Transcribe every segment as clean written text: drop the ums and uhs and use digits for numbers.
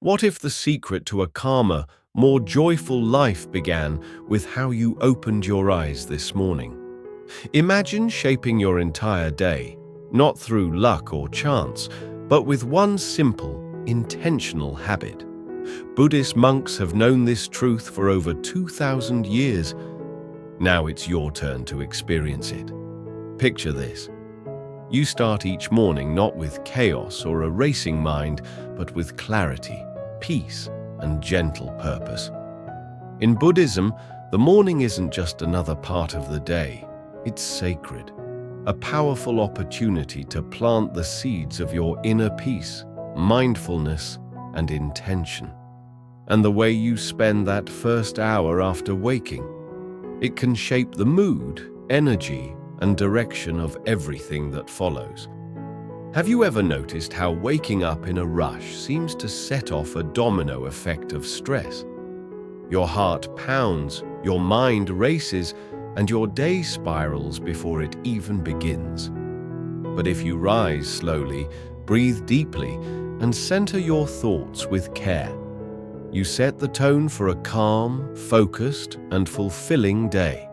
What if the secret to a calmer, more joyful life began with how you opened your eyes this morning? Imagine shaping your entire day, not through luck or chance, but with one simple, intentional habit. Buddhist monks have known this truth for over 2,000 years. Now it's your turn to experience it. Picture this. You start each morning not with chaos or a racing mind, but with clarity, peace, and gentle purpose. In Buddhism, the morning isn't just another part of the day. It's sacred, a powerful opportunity to plant the seeds of your inner peace, mindfulness, and intention. And the way you spend that first hour after waking, it can shape the mood, energy, and direction of everything that follows. Have you ever noticed how waking up in a rush seems to set off a domino effect of stress? Your heart pounds, your mind races, and your day spirals before it even begins. But if you rise slowly, breathe deeply, and center your thoughts with care, you set the tone for a calm, focused, and fulfilling day.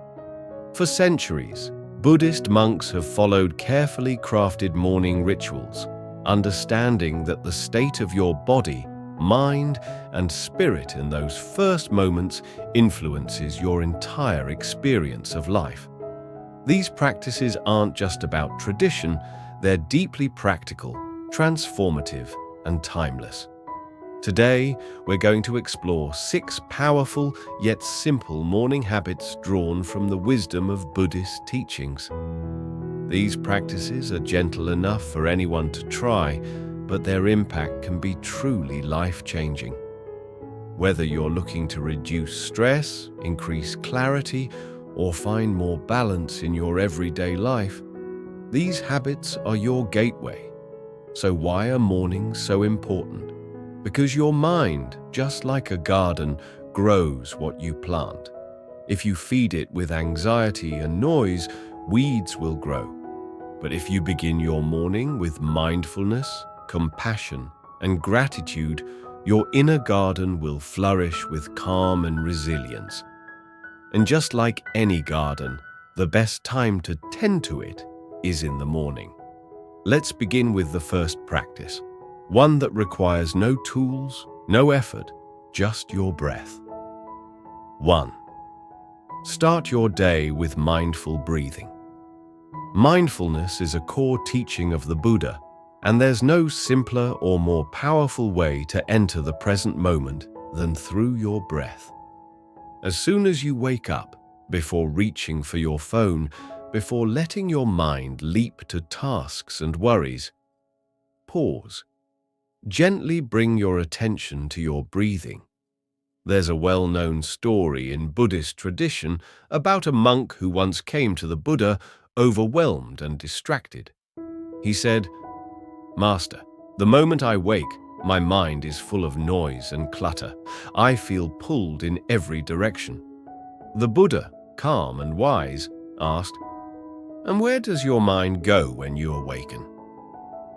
For centuries, Buddhist monks have followed carefully crafted morning rituals, understanding that the state of your body, mind, and spirit in those first moments influences your entire experience of life. These practices aren't just about tradition, they're deeply practical, transformative, and timeless. Today, we're going to explore 6 powerful yet simple morning habits drawn from the wisdom of Buddhist teachings. These practices are gentle enough for anyone to try, but their impact can be truly life-changing. Whether you're looking to reduce stress, increase clarity, or find more balance in your everyday life, these habits are your gateway. So why are mornings so important? Because your mind, just like a garden, grows what you plant. If you feed it with anxiety and noise, weeds will grow. But if you begin your morning with mindfulness, compassion, and gratitude, your inner garden will flourish with calm and resilience. And just like any garden, the best time to tend to it is in the morning. Let's begin with the first practice, one that requires no tools, no effort, just your breath. 1. Start your day with mindful breathing. Mindfulness is a core teaching of the Buddha, and there's no simpler or more powerful way to enter the present moment than through your breath. As soon as you wake up, before reaching for your phone, before letting your mind leap to tasks and worries, pause. Gently bring your attention to your breathing. There's a well-known story in Buddhist tradition about a monk who once came to the Buddha overwhelmed and distracted. He said, "Master, the moment I wake, my mind is full of noise and clutter. I feel pulled in every direction." The Buddha, calm and wise, asked, "And where does your mind go when you awaken?"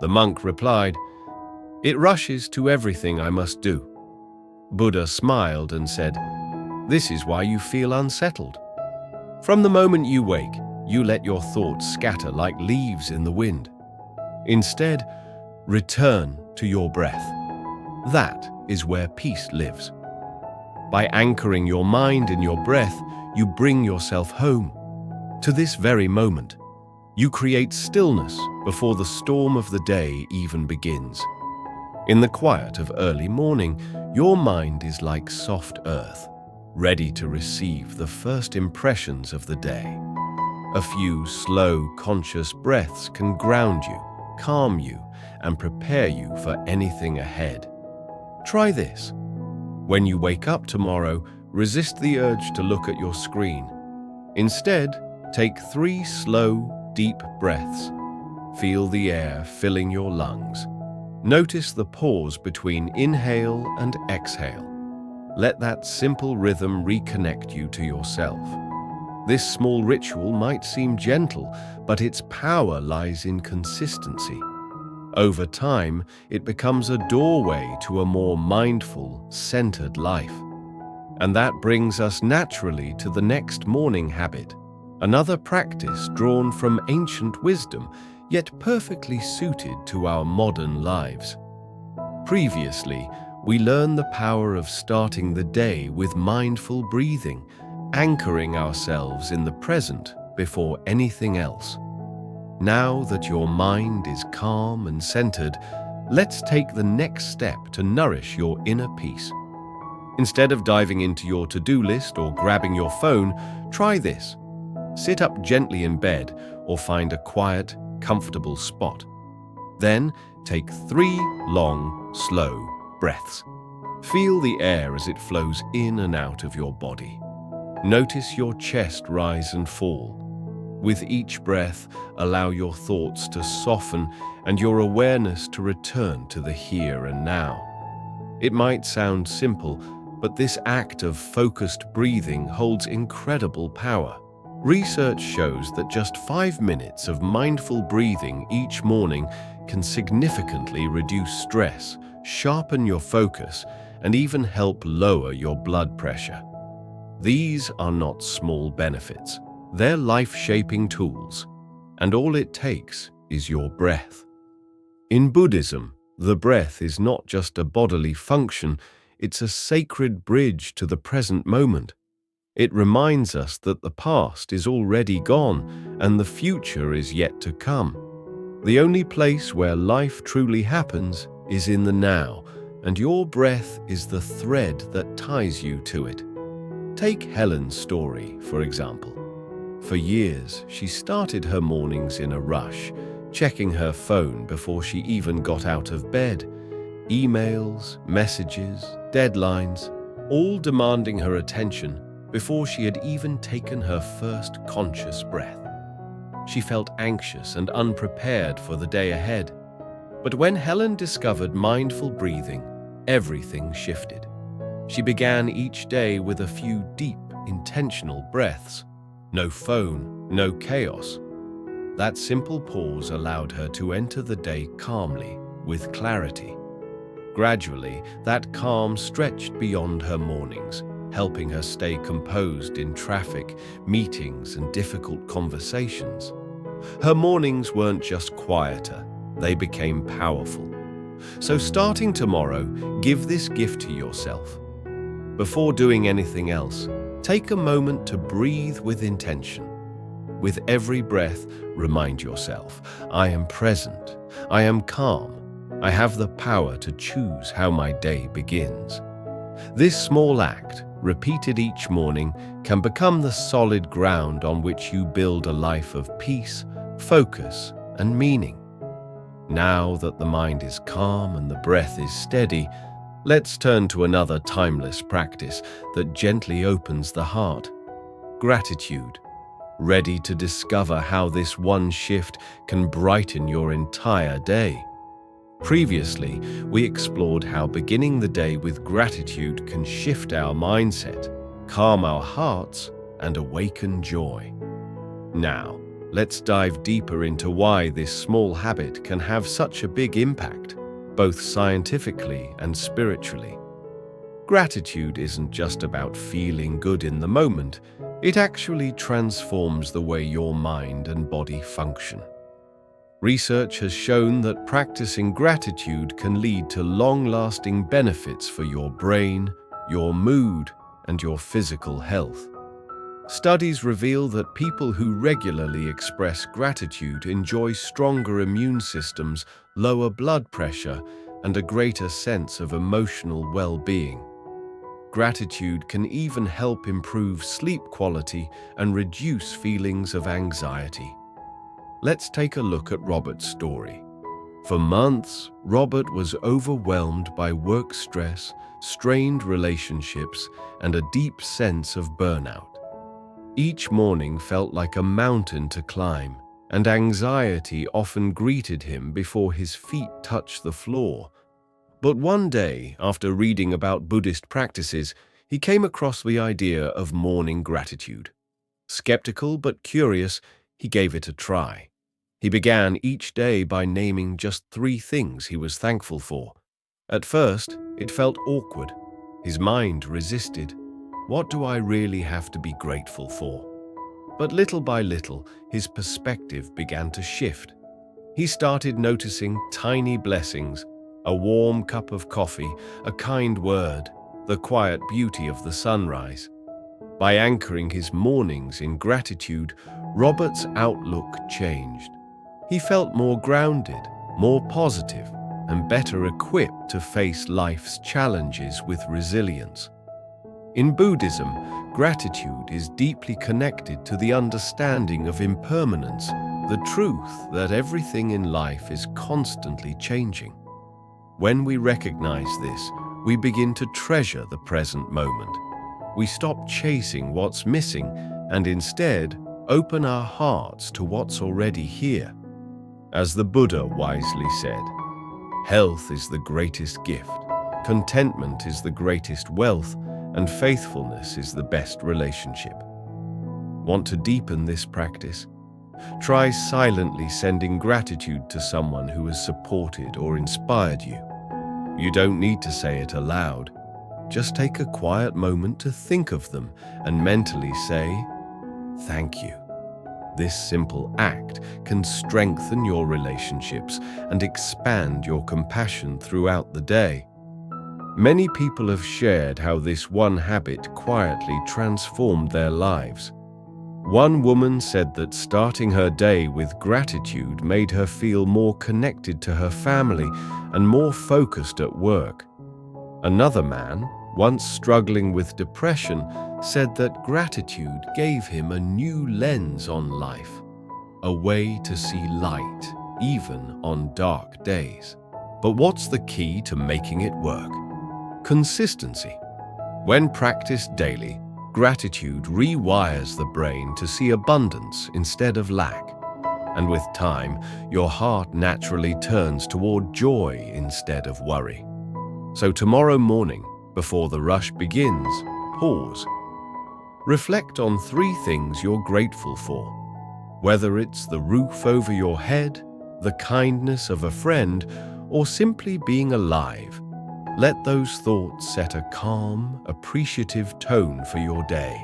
The monk replied, "It rushes to everything I must do." Buddha smiled and said, "This is why you feel unsettled. From the moment you wake, you let your thoughts scatter like leaves in the wind. Instead, return to your breath. That is where peace lives. By anchoring your mind in your breath, you bring yourself home, to this very moment. You create stillness before the storm of the day even begins. In the quiet of early morning, your mind is like soft earth, ready to receive the first impressions of the day. A few slow, conscious breaths can ground you, calm you, and prepare you for anything ahead. Try this. When you wake up tomorrow, resist the urge to look at your screen. Instead, take 3 slow, deep breaths. Feel the air filling your lungs. Notice the pause between inhale and exhale. Let that simple rhythm reconnect you to yourself. This small ritual might seem gentle, but its power lies in consistency. Over time, it becomes a doorway to a more mindful, centered life. And that brings us naturally to the next morning habit, another practice drawn from ancient wisdom, yet perfectly suited to our modern lives. Previously, we learned the power of starting the day with mindful breathing, anchoring ourselves in the present before anything else. Now that your mind is calm and centered, let's take the next step to nourish your inner peace. Instead of diving into your to-do list or grabbing your phone, try this. Sit up gently in bed or find a quiet, comfortable spot. Then take 3 long, slow breaths. Feel the air as it flows in and out of your body. Notice your chest rise and fall. With each breath, allow your thoughts to soften and your awareness to return to the here and now. It might sound simple, but this act of focused breathing holds incredible power. Research shows that just 5 minutes of mindful breathing each morning can significantly reduce stress, sharpen your focus, and even help lower your blood pressure. These are not small benefits. They're life-shaping tools, and all it takes is your breath. In Buddhism, the breath is not just a bodily function, it's a sacred bridge to the present moment. It reminds us that the past is already gone and the future is yet to come. The only place where life truly happens is in the now, and your breath is the thread that ties you to it. Take Helen's story, for example. For years, she started her mornings in a rush, checking her phone before she even got out of bed. Emails, messages, deadlines, all demanding her attention before she had even taken her first conscious breath. She felt anxious and unprepared for the day ahead. But when Helen discovered mindful breathing, everything shifted. She began each day with a few deep, intentional breaths. No phone, no chaos. That simple pause allowed her to enter the day calmly, with clarity. Gradually, that calm stretched beyond her mornings, helping her stay composed in traffic, meetings, and difficult conversations. Her mornings weren't just quieter, they became powerful. So starting tomorrow, give this gift to yourself. Before doing anything else, take a moment to breathe with intention. With every breath, remind yourself, I am present, I am calm, I have the power to choose how my day begins. This small act, repeated each morning, can become the solid ground on which you build a life of peace, focus, and meaning. Now that the mind is calm and the breath is steady, let's turn to another timeless practice that gently opens the heart: gratitude. Ready to discover how this one shift can brighten your entire day? Previously, we explored how beginning the day with gratitude can shift our mindset, calm our hearts, and awaken joy. Now, let's dive deeper into why this small habit can have such a big impact, both scientifically and spiritually. Gratitude isn't just about feeling good in the moment, it actually transforms the way your mind and body function. Research has shown that practicing gratitude can lead to long-lasting benefits for your brain, your mood, and your physical health. Studies reveal that people who regularly express gratitude enjoy stronger immune systems, lower blood pressure, and a greater sense of emotional well-being. Gratitude can even help improve sleep quality and reduce feelings of anxiety. Let's take a look at Robert's story. For months, Robert was overwhelmed by work stress, strained relationships, and a deep sense of burnout. Each morning felt like a mountain to climb, and anxiety often greeted him before his feet touched the floor. But one day, after reading about Buddhist practices, he came across the idea of morning gratitude. Skeptical but curious, he gave it a try. He began each day by naming just 3 things he was thankful for. At first, it felt awkward. His mind resisted. What do I really have to be grateful for? But little by little, his perspective began to shift. He started noticing tiny blessings, a warm cup of coffee, a kind word, the quiet beauty of the sunrise. By anchoring his mornings in gratitude, Robert's outlook changed. He felt more grounded, more positive, and better equipped to face life's challenges with resilience. In Buddhism, gratitude is deeply connected to the understanding of impermanence, the truth that everything in life is constantly changing. When we recognize this, we begin to treasure the present moment. We stop chasing what's missing and instead open our hearts to what's already here. As the Buddha wisely said, "Health is the greatest gift, contentment is the greatest wealth, and faithfulness is the best relationship." Want to deepen this practice? Try silently sending gratitude to someone who has supported or inspired you. You don't need to say it aloud. Just take a quiet moment to think of them and mentally say, "Thank you." This simple act can strengthen your relationships and expand your compassion throughout the day. Many people have shared how this one habit quietly transformed their lives. One woman said that starting her day with gratitude made her feel more connected to her family and more focused at work. Another man, once struggling with depression, said that gratitude gave him a new lens on life, a way to see light even on dark days. But what's the key to making it work? Consistency. When practiced daily, gratitude rewires the brain to see abundance instead of lack. And with time, your heart naturally turns toward joy instead of worry. So tomorrow morning, before the rush begins, pause. Reflect on 3 things you're grateful for. Whether it's the roof over your head, the kindness of a friend, or simply being alive, let those thoughts set a calm, appreciative tone for your day.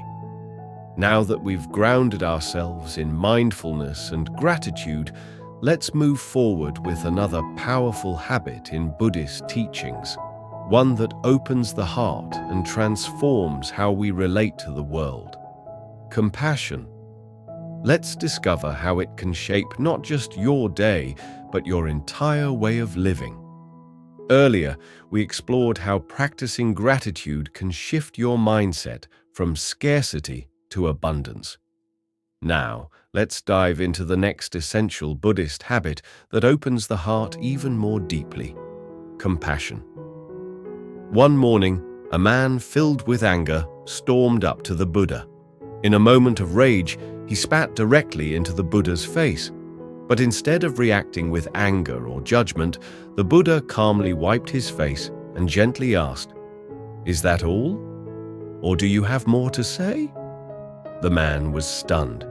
Now that we've grounded ourselves in mindfulness and gratitude, let's move forward with another powerful habit in Buddhist teachings, one that opens the heart and transforms how we relate to the world. Compassion. Let's discover how it can shape not just your day, but your entire way of living. Earlier, we explored how practicing gratitude can shift your mindset from scarcity to abundance. Now, let's dive into the next essential Buddhist habit that opens the heart even more deeply: compassion. One morning, a man filled with anger stormed up to the Buddha. In a moment of rage, he spat directly into the Buddha's face. But instead of reacting with anger or judgment, the Buddha calmly wiped his face and gently asked, "Is that all? Or do you have more to say?" The man was stunned.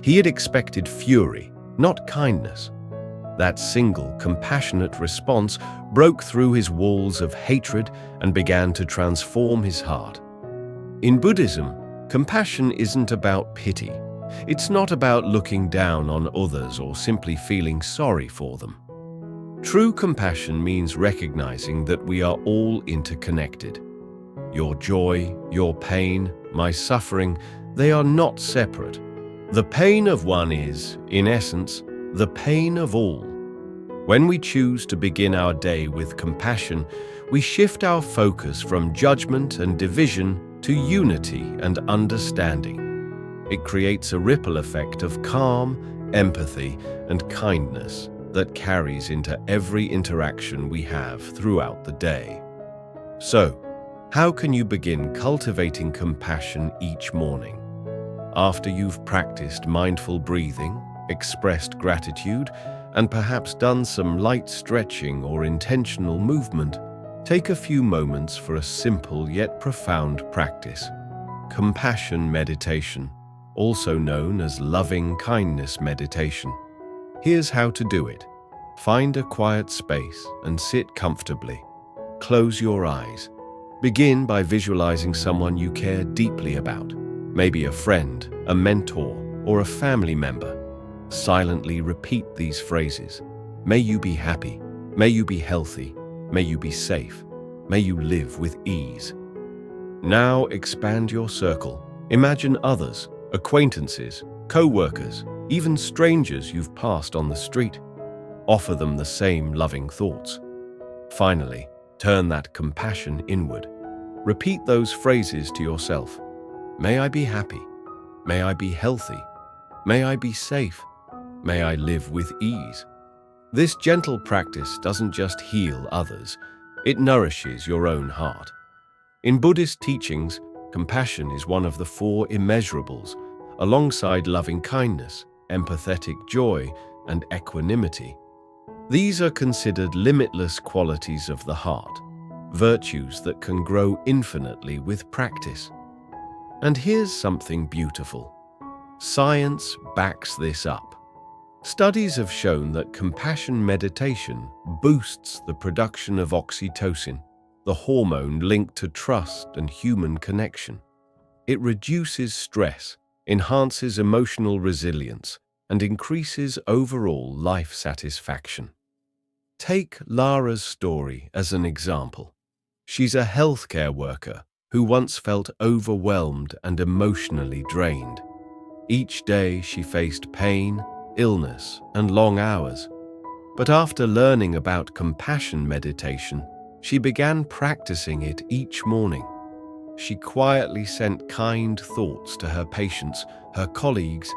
He had expected fury, not kindness. That single, compassionate response broke through his walls of hatred and began to transform his heart. In Buddhism, compassion isn't about pity. It's not about looking down on others or simply feeling sorry for them. True compassion means recognizing that we are all interconnected. Your joy, your pain, my suffering, they are not separate. The pain of one is, in essence, the pain of all. When we choose to begin our day with compassion, we shift our focus from judgment and division to unity and understanding. It creates a ripple effect of calm, empathy, and kindness that carries into every interaction we have throughout the day. So, how can you begin cultivating compassion each morning? After you've practiced mindful breathing, expressed gratitude, and perhaps done some light stretching or intentional movement, take a few moments for a simple yet profound practice: compassion meditation, also known as loving kindness meditation. Here's how to do it. Find a quiet space and sit comfortably. Close your eyes. Begin by visualizing someone you care deeply about, maybe a friend, a mentor, or a family member. Silently repeat these phrases. May you be happy. May you be healthy. May you be safe. May you live with ease. Now expand your circle. Imagine others, acquaintances, co-workers, even strangers you've passed on the street. Offer them the same loving thoughts. Finally, turn that compassion inward. Repeat those phrases to yourself. May I be happy. May I be healthy. May I be safe. May I live with ease. This gentle practice doesn't just heal others, it nourishes your own heart. In Buddhist teachings, compassion is one of the 4 immeasurables, alongside loving kindness, empathetic joy, and equanimity. These are considered limitless qualities of the heart, virtues that can grow infinitely with practice. And here's something beautiful. Science backs this up. Studies have shown that compassion meditation boosts the production of oxytocin, the hormone linked to trust and human connection. It reduces stress, enhances emotional resilience, and increases overall life satisfaction. Take Lara's story as an example. She's a healthcare worker who once felt overwhelmed and emotionally drained. Each day she faced pain, illness, and long hours. But after learning about compassion meditation, she began practicing it each morning. She quietly sent kind thoughts to her patients, her colleagues,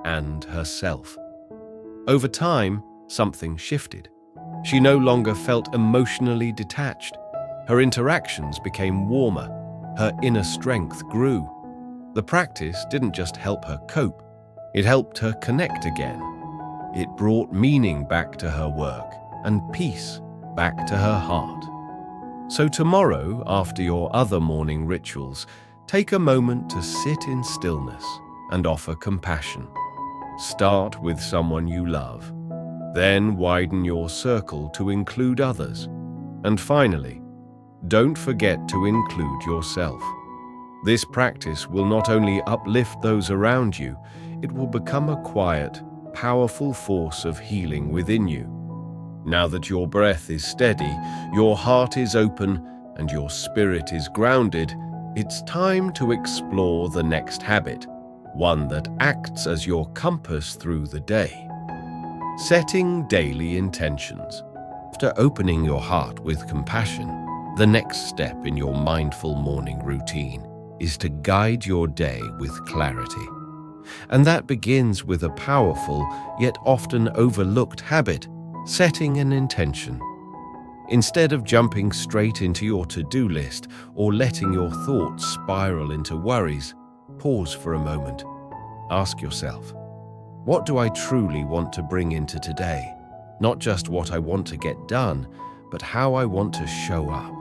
and herself. Over time, something shifted. She no longer felt emotionally detached. Her interactions became warmer. Her inner strength grew. The practice didn't just help her cope, it helped her connect again. It brought meaning back to her work and peace back to her heart. So tomorrow, after your other morning rituals, take a moment to sit in stillness and offer compassion. Start with someone you love. Then widen your circle to include others. And finally, don't forget to include yourself. This practice will not only uplift those around you, it will become a quiet, powerful force of healing within you. Now that your breath is steady, your heart is open, and your spirit is grounded, it's time to explore the next habit, one that acts as your compass through the day. Setting daily intentions. After opening your heart with compassion, the next step in your mindful morning routine is to guide your day with clarity. And that begins with a powerful, yet often overlooked habit, setting an intention. Instead of jumping straight into your to-do list or letting your thoughts spiral into worries, pause for a moment. Ask yourself, what do I truly want to bring into today? Not just what I want to get done, but how I want to show up.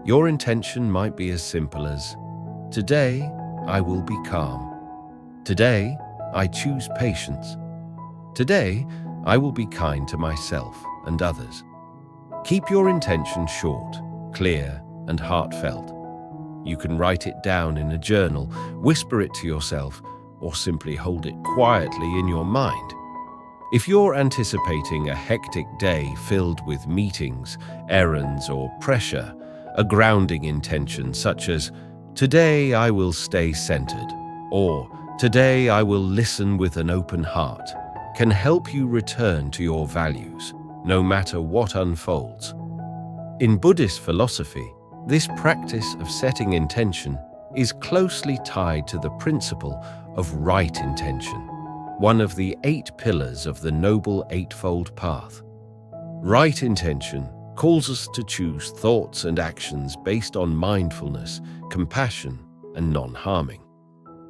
Your intention might be as simple as, today I will be calm. Today I choose patience. Today I will be kind to myself and others. Keep your intention short, clear, and heartfelt. You can write it down in a journal, whisper it to yourself, or simply hold it quietly in your mind. If you're anticipating a hectic day filled with meetings, errands, or pressure, a grounding intention such as, today I will stay centered, or today I will listen with an open heart, can help you return to your values, no matter what unfolds. In Buddhist philosophy, this practice of setting intention is closely tied to the principle of right intention, one of the 8 pillars of the Noble Eightfold Path. Right intention calls us to choose thoughts and actions based on mindfulness, compassion, and non-harming.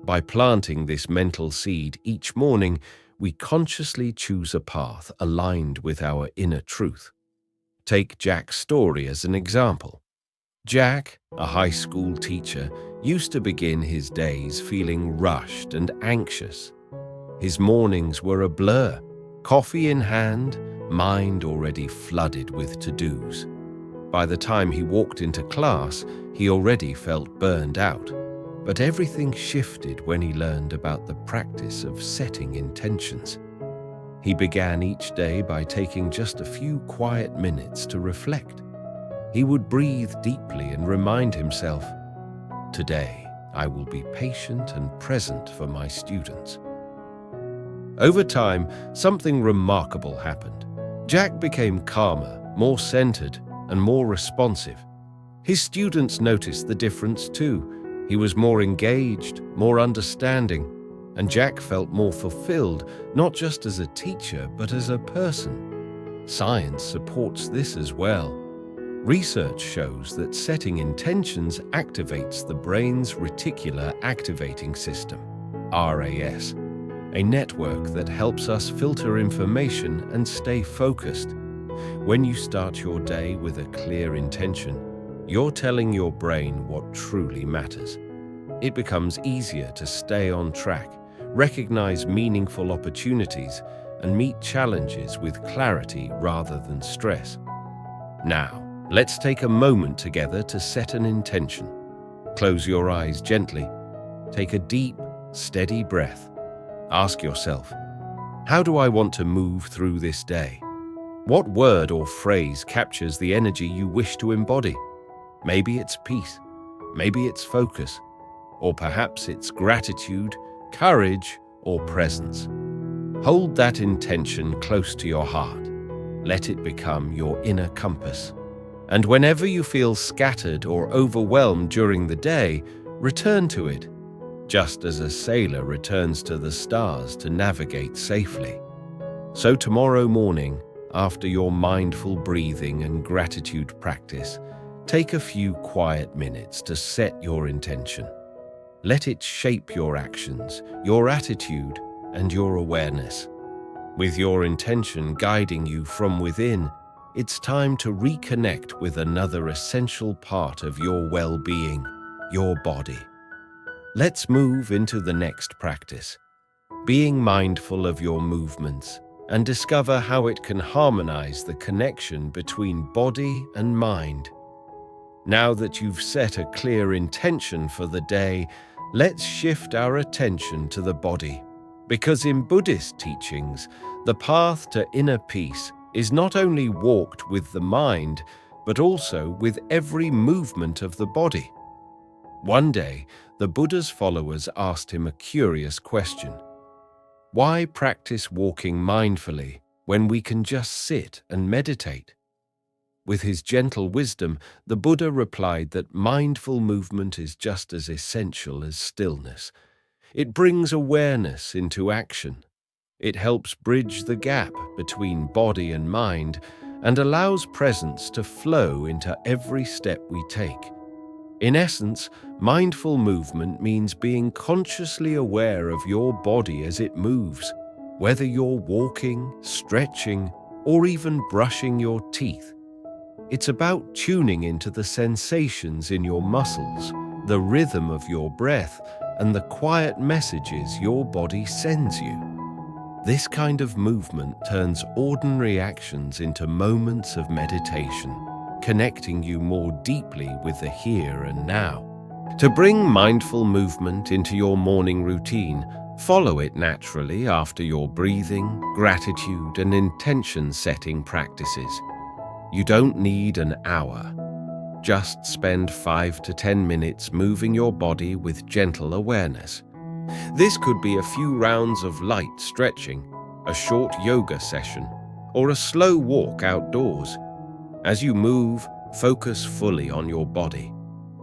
By planting this mental seed each morning, we consciously choose a path aligned with our inner truth. Take Jack's story as an example. Jack, a high school teacher, used to begin his days feeling rushed and anxious. His mornings were a blur. Coffee in hand, mind already flooded with to-dos. By the time he walked into class, he already felt burned out. But everything shifted when he learned about the practice of setting intentions. He began each day by taking just a few quiet minutes to reflect. He would breathe deeply and remind himself, "Today, I will be patient and present for my students." Over time, something remarkable happened. Jack became calmer, more centered, and more responsive. His students noticed the difference too. He was more engaged, more understanding, and Jack felt more fulfilled, not just as a teacher, but as a person. Science supports this as well. Research shows that setting intentions activates the brain's reticular activating system, RAS, a network that helps us filter information and stay focused. When you start your day with a clear intention, you're telling your brain what truly matters. It becomes easier to stay on track, recognize meaningful opportunities, and meet challenges with clarity rather than stress. Now, let's take a moment together to set an intention. Close your eyes gently. Take a deep, steady breath. Ask yourself, how do I want to move through this day? What word or phrase captures the energy you wish to embody? Maybe it's peace, maybe it's focus, or perhaps it's gratitude, courage, or presence. Hold that intention close to your heart. Let it become your inner compass. And whenever you feel scattered or overwhelmed during the day, return to it, just as a sailor returns to the stars to navigate safely. So tomorrow morning, after your mindful breathing and gratitude practice, take a few quiet minutes to set your intention. Let it shape your actions, your attitude, and your awareness. With your intention guiding you from within, it's time to reconnect with another essential part of your well-being, your body. Let's move into the next practice, being mindful of your movements, and discover how it can harmonize the connection between body and mind. Now that you've set a clear intention for the day, let's shift our attention to the body. Because in Buddhist teachings, the path to inner peace is not only walked with the mind, but also with every movement of the body. One day, the Buddha's followers asked him a curious question. Why practice walking mindfully when we can just sit and meditate? With his gentle wisdom, the Buddha replied that mindful movement is just as essential as stillness. It brings awareness into action. It helps bridge the gap between body and mind and allows presence to flow into every step we take. In essence, mindful movement means being consciously aware of your body as it moves, whether you're walking, stretching, or even brushing your teeth. It's about tuning into the sensations in your muscles, the rhythm of your breath, and the quiet messages your body sends you. This kind of movement turns ordinary actions into moments of meditation, connecting you more deeply with the here and now. To bring mindful movement into your morning routine, follow it naturally after your breathing, gratitude, and intention-setting practices. You don't need an hour. Just spend 5 to 10 minutes moving your body with gentle awareness. This could be a few rounds of light stretching, a short yoga session, or a slow walk outdoors. As you move, focus fully on your body.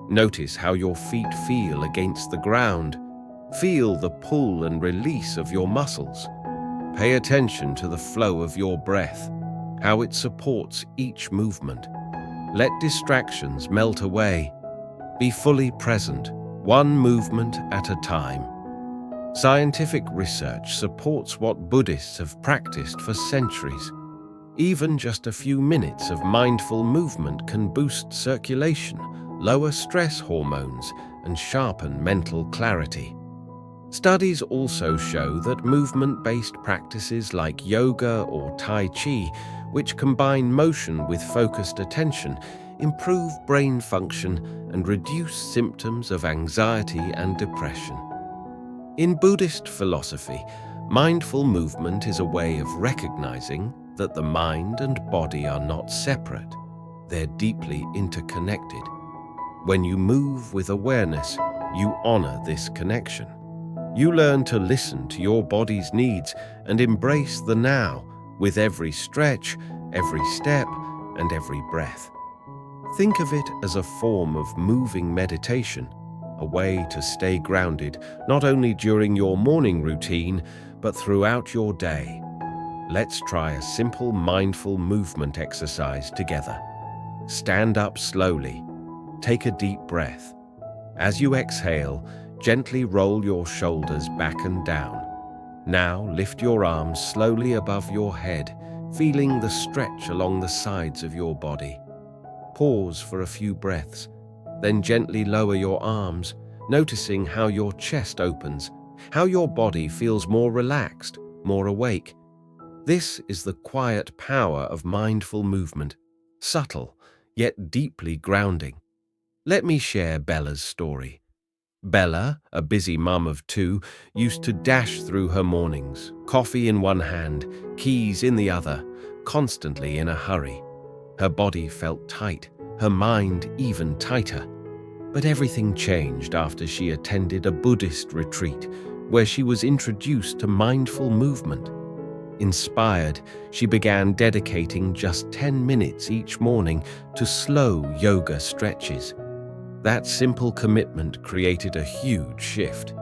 Notice how your feet feel against the ground. Feel the pull and release of your muscles. Pay attention to the flow of your breath, how it supports each movement. Let distractions melt away. Be fully present, one movement at a time. Scientific research supports what Buddhists have practiced for centuries. Even just a few minutes of mindful movement can boost circulation, lower stress hormones, and sharpen mental clarity. Studies also show that movement-based practices like yoga or Tai Chi, which combine motion with focused attention, improve brain function and reduce symptoms of anxiety and depression. In Buddhist philosophy, mindful movement is a way of recognizing that the mind and body are not separate. They're deeply interconnected. When you move with awareness, you honor this connection. You learn to listen to your body's needs and embrace the now with every stretch, every step, and every breath. Think of it as a form of moving meditation, a way to stay grounded not only during your morning routine, but throughout your day. Let's try a simple mindful movement exercise together. Stand up slowly. Take a deep breath. As you exhale, gently roll your shoulders back and down. Now lift your arms slowly above your head, feeling the stretch along the sides of your body. Pause for a few breaths, then gently lower your arms, noticing how your chest opens, how your body feels more relaxed, more awake. This is the quiet power of mindful movement, subtle, yet deeply grounding. Let me share Bella's story. Bella, a busy mum of two, used to dash through her mornings, coffee in one hand, keys in the other, constantly in a hurry. Her body felt tight, her mind even tighter. But everything changed after she attended a Buddhist retreat, where she was introduced to mindful movement. Inspired, she began dedicating just 10 minutes each morning to slow yoga stretches. That simple commitment created a huge shift.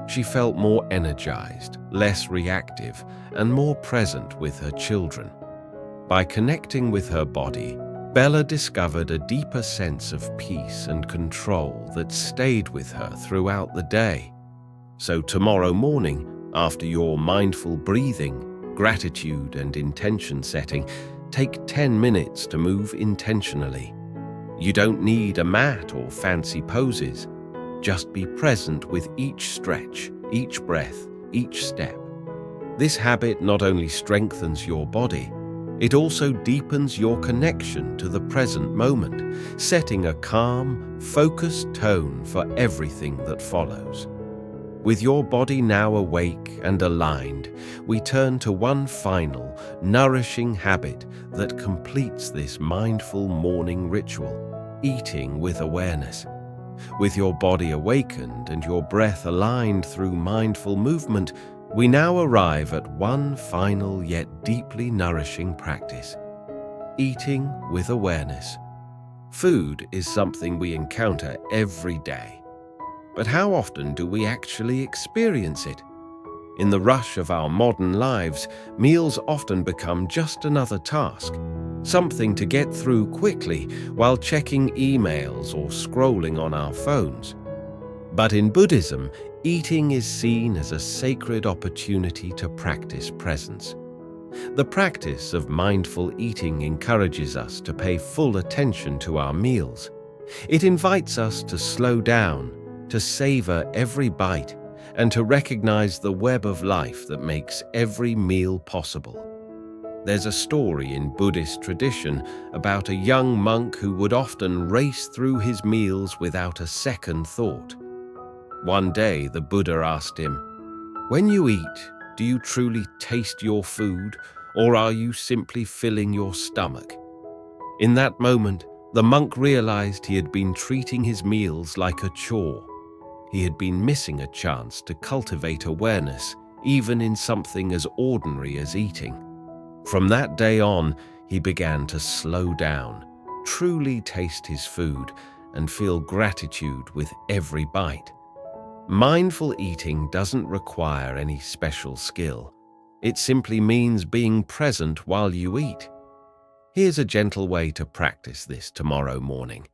She felt more energized, less reactive, and more present with her children. By connecting with her body, Bella discovered a deeper sense of peace and control that stayed with her throughout the day. So tomorrow morning, after your mindful breathing, gratitude, and intention setting, take 10 minutes to move intentionally. You don't need a mat or fancy poses. Just be present with each stretch, each breath, each step. This habit not only strengthens your body, it also deepens your connection to the present moment, setting a calm, focused tone for everything that follows. With your body now awake and aligned, we turn to one final, nourishing habit that completes this mindful morning ritual: eating with awareness. With your body awakened and your breath aligned through mindful movement, we now arrive at one final yet deeply nourishing practice: eating with awareness. Food is something we encounter every day. But how often do we actually experience it? In the rush of our modern lives, meals often become just another task, something to get through quickly while checking emails or scrolling on our phones. But in Buddhism, eating is seen as a sacred opportunity to practice presence. The practice of mindful eating encourages us to pay full attention to our meals. It invites us to slow down, to savor every bite, and to recognize the web of life that makes every meal possible. There's a story in Buddhist tradition about a young monk who would often race through his meals without a second thought. One day, the Buddha asked him, "When you eat, do you truly taste your food, or are you simply filling your stomach?" In that moment, the monk realized he had been treating his meals like a chore. He had been missing a chance to cultivate awareness, even in something as ordinary as eating. From that day on, he began to slow down, truly taste his food, and feel gratitude with every bite. Mindful eating doesn't require any special skill. It simply means being present while you eat. Here's a gentle way to practice this tomorrow morning.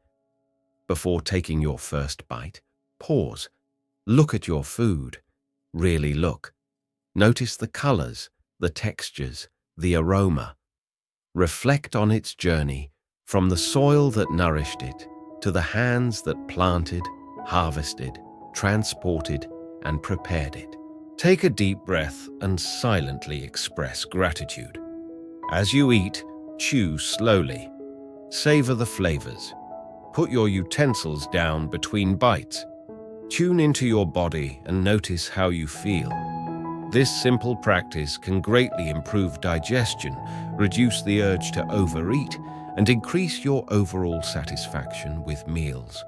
Before taking your first bite, pause. Look at your food. Really look. Notice the colors, the textures, the aroma. Reflect on its journey, from the soil that nourished it to the hands that planted, harvested, transported, and prepared it. Take a deep breath and silently express gratitude. As you eat, chew slowly. Savor the flavors. Put your utensils down between bites. Tune into your body and notice how you feel. This simple practice can greatly improve digestion, reduce the urge to overeat, and increase your overall satisfaction with meals.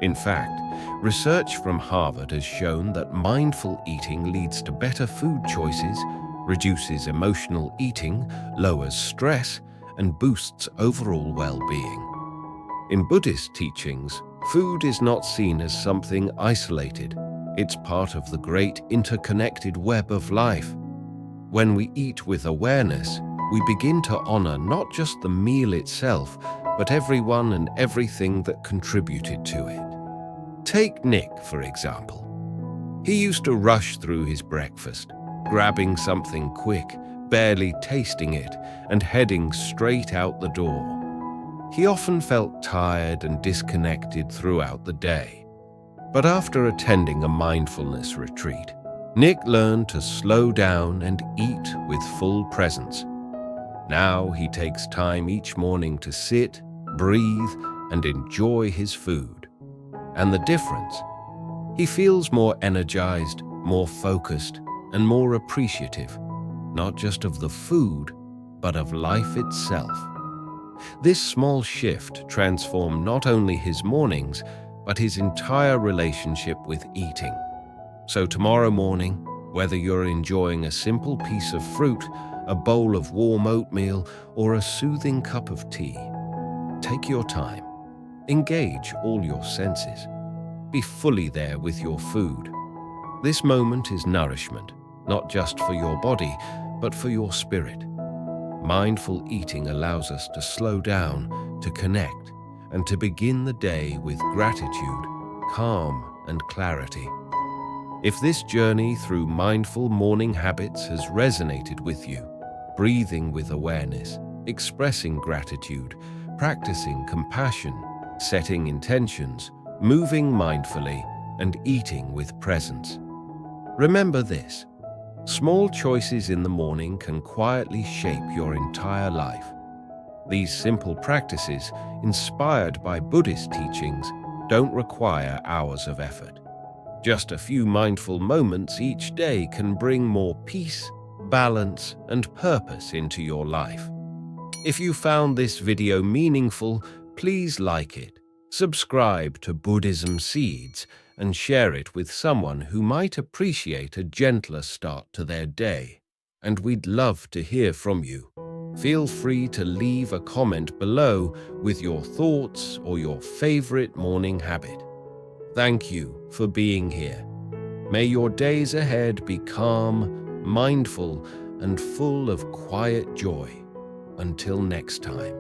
In fact, research from Harvard has shown that mindful eating leads to better food choices, reduces emotional eating, lowers stress, and boosts overall well-being. In Buddhist teachings, food is not seen as something isolated. It's part of the great interconnected web of life. When we eat with awareness, we begin to honor not just the meal itself, but everyone and everything that contributed to it. Take Nick, for example. He used to rush through his breakfast, grabbing something quick, barely tasting it, and heading straight out the door. He often felt tired and disconnected throughout the day. But after attending a mindfulness retreat, Nick learned to slow down and eat with full presence. Now he takes time each morning to sit, breathe, and enjoy his food. And the difference? He feels more energized, more focused, and more appreciative, not just of the food, but of life itself. This small shift transformed not only his mornings, but his entire relationship with eating. So tomorrow morning, whether you're enjoying a simple piece of fruit, a bowl of warm oatmeal, or a soothing cup of tea, take your time. Engage all your senses. Be fully there with your food. This moment is nourishment, not just for your body, but for your spirit. Mindful eating allows us to slow down, to connect, and to begin the day with gratitude, calm, and clarity. If this journey through mindful morning habits has resonated with you, breathing with awareness, expressing gratitude, practicing compassion, setting intentions, moving mindfully, and eating with presence, remember this: small choices in the morning can quietly shape your entire life. These simple practices, inspired by Buddhist teachings, don't require hours of effort. Just a few mindful moments each day can bring more peace, balance, and purpose into your life. If you found this video meaningful, please like it, subscribe to Buddhism Seeds, and share it with someone who might appreciate a gentler start to their day. And we'd love to hear from you. Feel free to leave a comment below with your thoughts or your favorite morning habit. Thank you for being here. May your days ahead be calm, mindful, and full of quiet joy. Until next time.